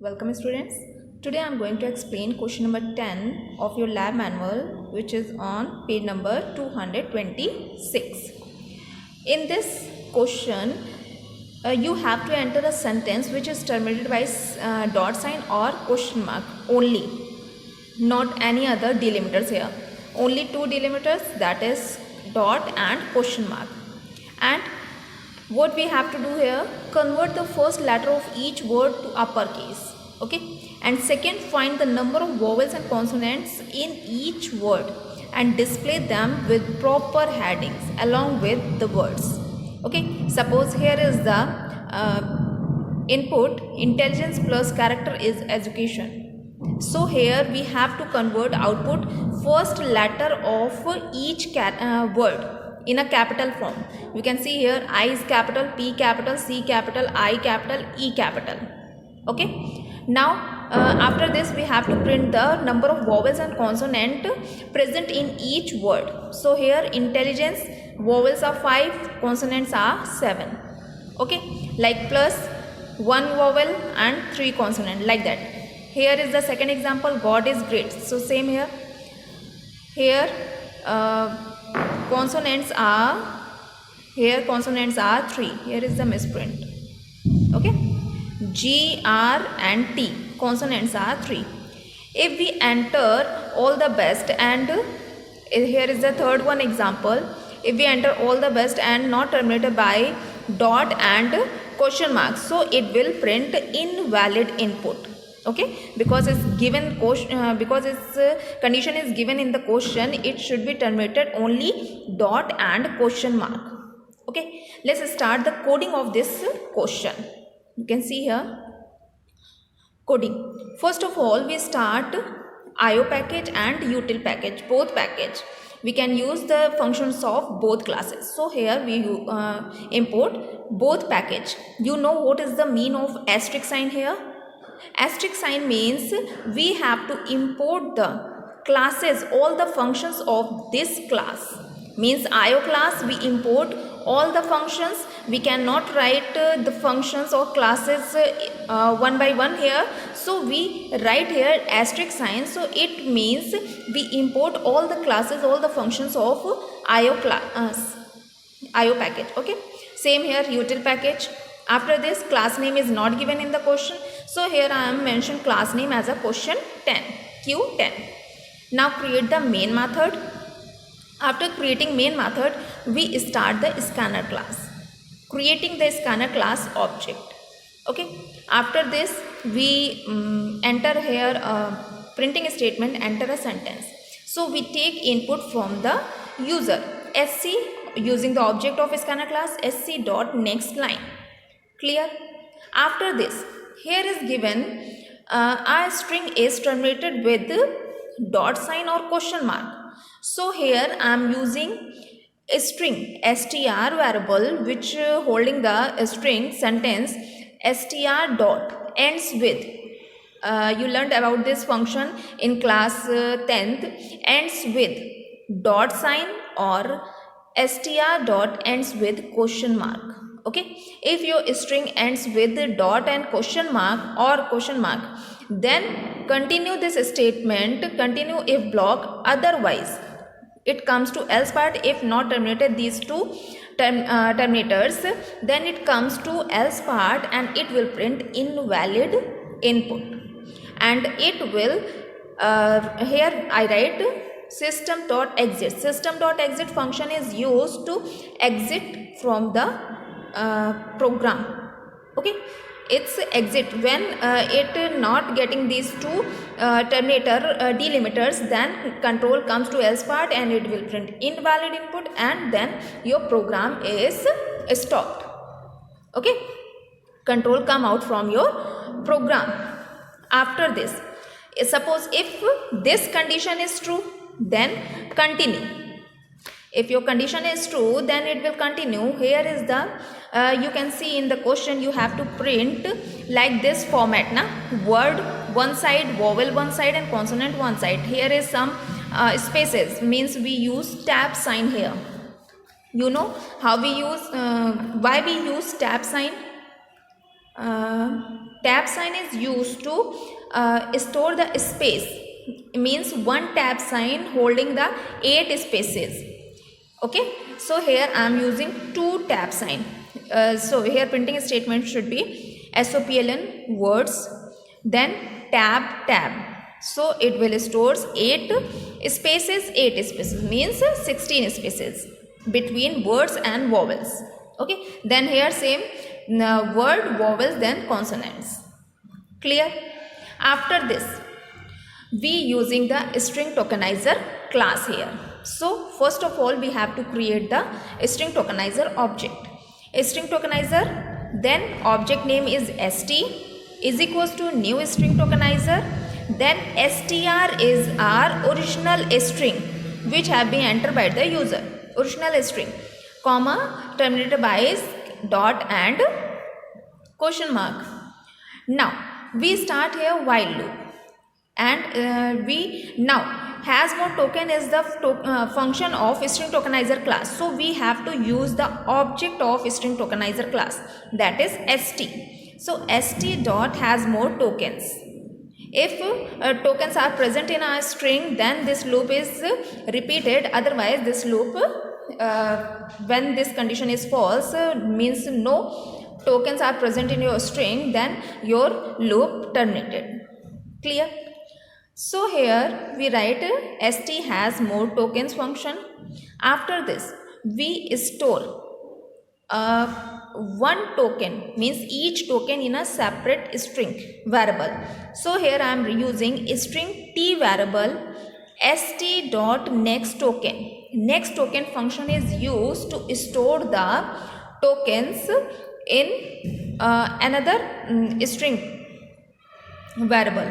Welcome students. Today I am going to explain question number 10 of your lab manual, which is on page number 226. In this question, you have to enter a sentence which is terminated by dot sign or question mark only, not any other delimiters here. Only two delimiters, that is dot and question mark. And what we have to do here, convert the first letter of each word to uppercase, okay, and second, find the number of vowels and consonants in each word and display them with proper headings along with the words. Okay, suppose here is the input intelligence plus character is education. So here we have to convert output first letter of each word in a capital form. You can see here I is capital, P capital, C capital, I capital, E capital. Okay. Now after this we have to print the number of vowels and consonant present in each word. So here intelligence, vowels are 5, consonants are 7. Okay. Like plus 1 vowel and 3 consonant, like that. Here is the second example, God is great. So same here. Here consonants are 3. Here is the misprint. Okay, G, R and T, consonants are 3. If we enter all the best, and here is the third one example, if we enter all the best and not terminated by dot and question mark, so it will print invalid input. Okay, because it's given question, because its condition is given in the question, it should be terminated only dot and question mark. Okay, let's start the coding of this question. You can see here coding. First of all, we start IO package and util package, both package. We can use the functions of both classes. So here we import both package. You know what is the mean of asterisk sign here? Asterisk sign means we have to import the classes, all the functions of this class. Means IO class, we import all the functions. We cannot write the functions or classes one by one here. So we write here asterisk sign. So it means we import all the classes, all the functions of IO package. Okay. Same here, util package. After this, class name is not given in the question. So here I am mentioned class name as a question 10, Q10. Now create the main method. After creating main method, we start the scanner class. Creating the scanner class object. Okay. After this, we enter here a printing statement, enter a sentence. So we take input from the user. SC, using the object of scanner class, SC dot next line. Clear? After this, here is given a string is terminated with dot sign or question mark. So here I am using a string str variable which holding the string sentence str dot ends with. You learned about this function in class 10th, ends with dot sign or str dot ends with question mark. Okay, if your string ends with dot and question mark or question mark, then continue this statement, continue if block, otherwise it comes to else part. If not terminated these two terminators, then it comes to else part and it will print invalid input, and it will here I write system.exit. System.exit function is used to exit from the program. Okay, it's exit when it not getting these two delimiters, then control comes to else part and it will print invalid input, and then your program is stopped. Okay, control come out from your program. After this, suppose if this condition is true, then continue. If your condition is true, then it will continue. Here is the you can see in the question you have to print like this format na, word one side, vowel one side and consonant one side. Here is some spaces, means we use tab sign here. You know how we use why we use tab sign? tab sign is used to store the space, means one tab sign holding the 8 spaces. Okay, so here I am using 2 tab sign. So here printing statement should be SOPLN words, then tab, so it will stores 8 spaces, means 16 spaces between words and vowels. Okay, then here same word, vowels, then consonants. Clear? After this we using the string tokenizer class here. So first of all we have to create the string tokenizer object. A string tokenizer, then object name is st is equals to new string tokenizer, then str is our original string which have been entered by the user, original string, comma terminated by dot and question mark. Now we start here while loop, and we now has more token is the function of string tokenizer class, so we have to use the object of string tokenizer class, that is st. So st dot has more tokens. If tokens are present in our string, then this loop is repeated, otherwise this loop when this condition is false, means no tokens are present in your string, then your loop terminated. Clear? So here we write st has more tokens function. After this we store one token, means each token in a separate string variable. So here I am using string t variable st dot next token. Next token function is used to store the tokens in another string variable.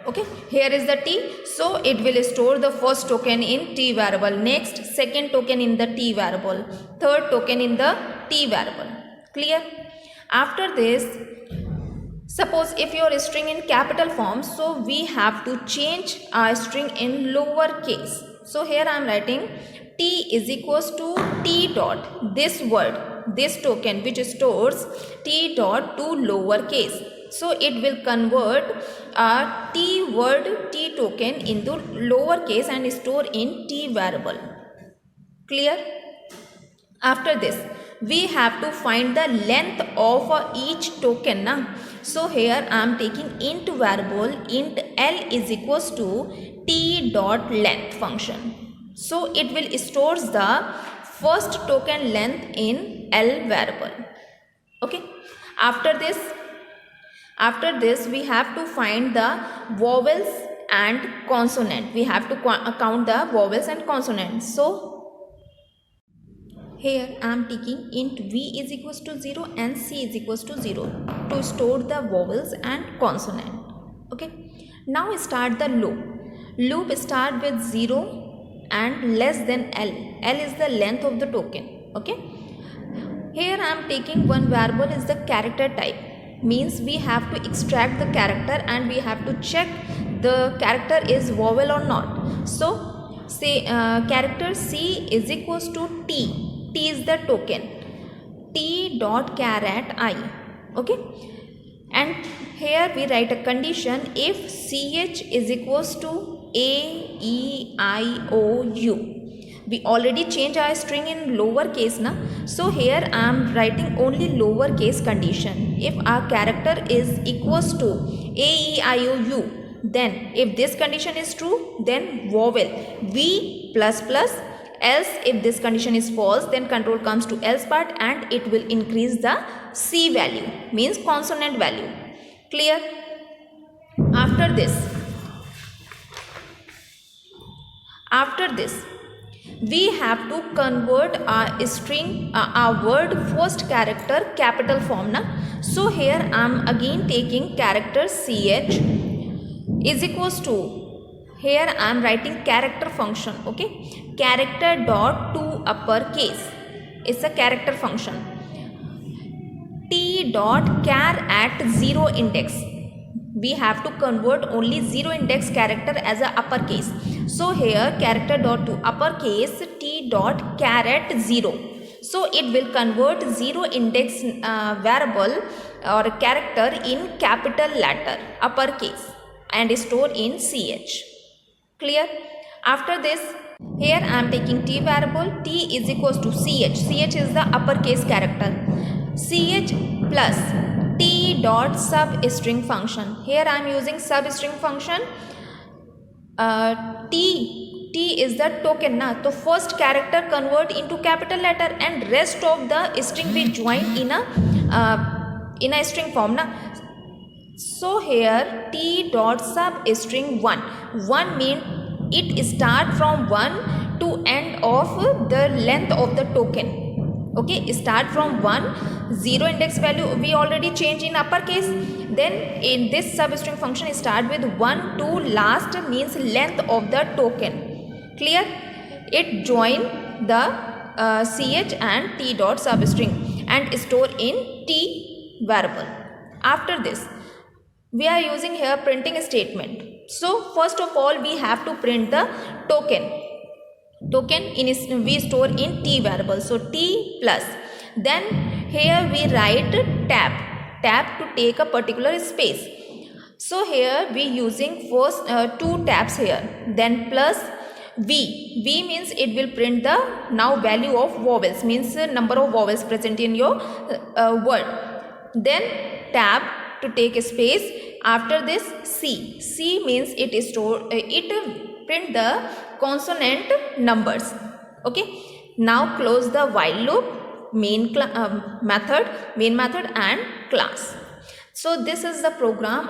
Okay, here is the t, so it will store the first token in t variable, next second token in the t variable, third token in the t variable. Clear? After this, suppose if your string in capital form, so we have to change our string in lower case. So here I am writing t is equals to t dot this word, this token which stores t dot to lower case. So it will convert a t word t token into lower case and store in t variable. Clear? After this we have to find the length of each token na? So here I am taking int variable, int l is equals to t dot length function. So it will stores the first token length in l variable. Okay, after this we have to find the vowels and consonant. We have to count the vowels and consonants. So here I am taking int v is equals to 0 and c is equals to 0 to store the vowels and consonant. Okay, now start the loop. Loop start with 0 and less than l. L is the length of the token. Okay, here I am taking one variable is the character type, means we have to extract the character and we have to check the character is vowel or not. So say character c is equals to t. T is the token, t dot caret I. Okay, and here we write a condition if ch is equals to a e I o u. We already changed our string in lower case na, so here I am writing only lower case condition. If our character is equals to a e I o u, then if this condition is true, then vowel v plus plus, else if this condition is false, then control comes to else part and it will increase the c value, means consonant value. Clear? After this we have to convert our string, our word first character capital form na. So here I am again taking character ch is equals to, here I am writing character function. Okay, character dot to uppercase is a character function. T dot char at 0 index, we have to convert only 0 index character as a uppercase. So here character dot to uppercase t dot char at 0. So it will convert 0 index variable or character in capital letter uppercase and store in ch. Clear? After this, here I am taking t variable. T is equals to ch. Ch is the uppercase character. Ch plus t dot substring function. Here I am using substring function. T is the token na, so first character convert into capital letter and rest of the string be joined in a string form na. So here t dot substring 1 mean it start from 1 to end of the length of the token. Okay, start from 1, 0 index value we already changed in uppercase. Then in this substring function start with 1 to last means length of the token. Clear? It join the ch and t dot substring and store in t variable. After this, we are using here printing statement. So first of all we have to print the token we store in t variable. So t plus, then here we write tab to take a particular space. So here we using first 2 tabs here, then plus v means it will print the now value of vowels, means number of vowels present in your word. Then tab to take a space. After this c means it print the consonant numbers. Okay, now close the while loop, main method and class. So this is the program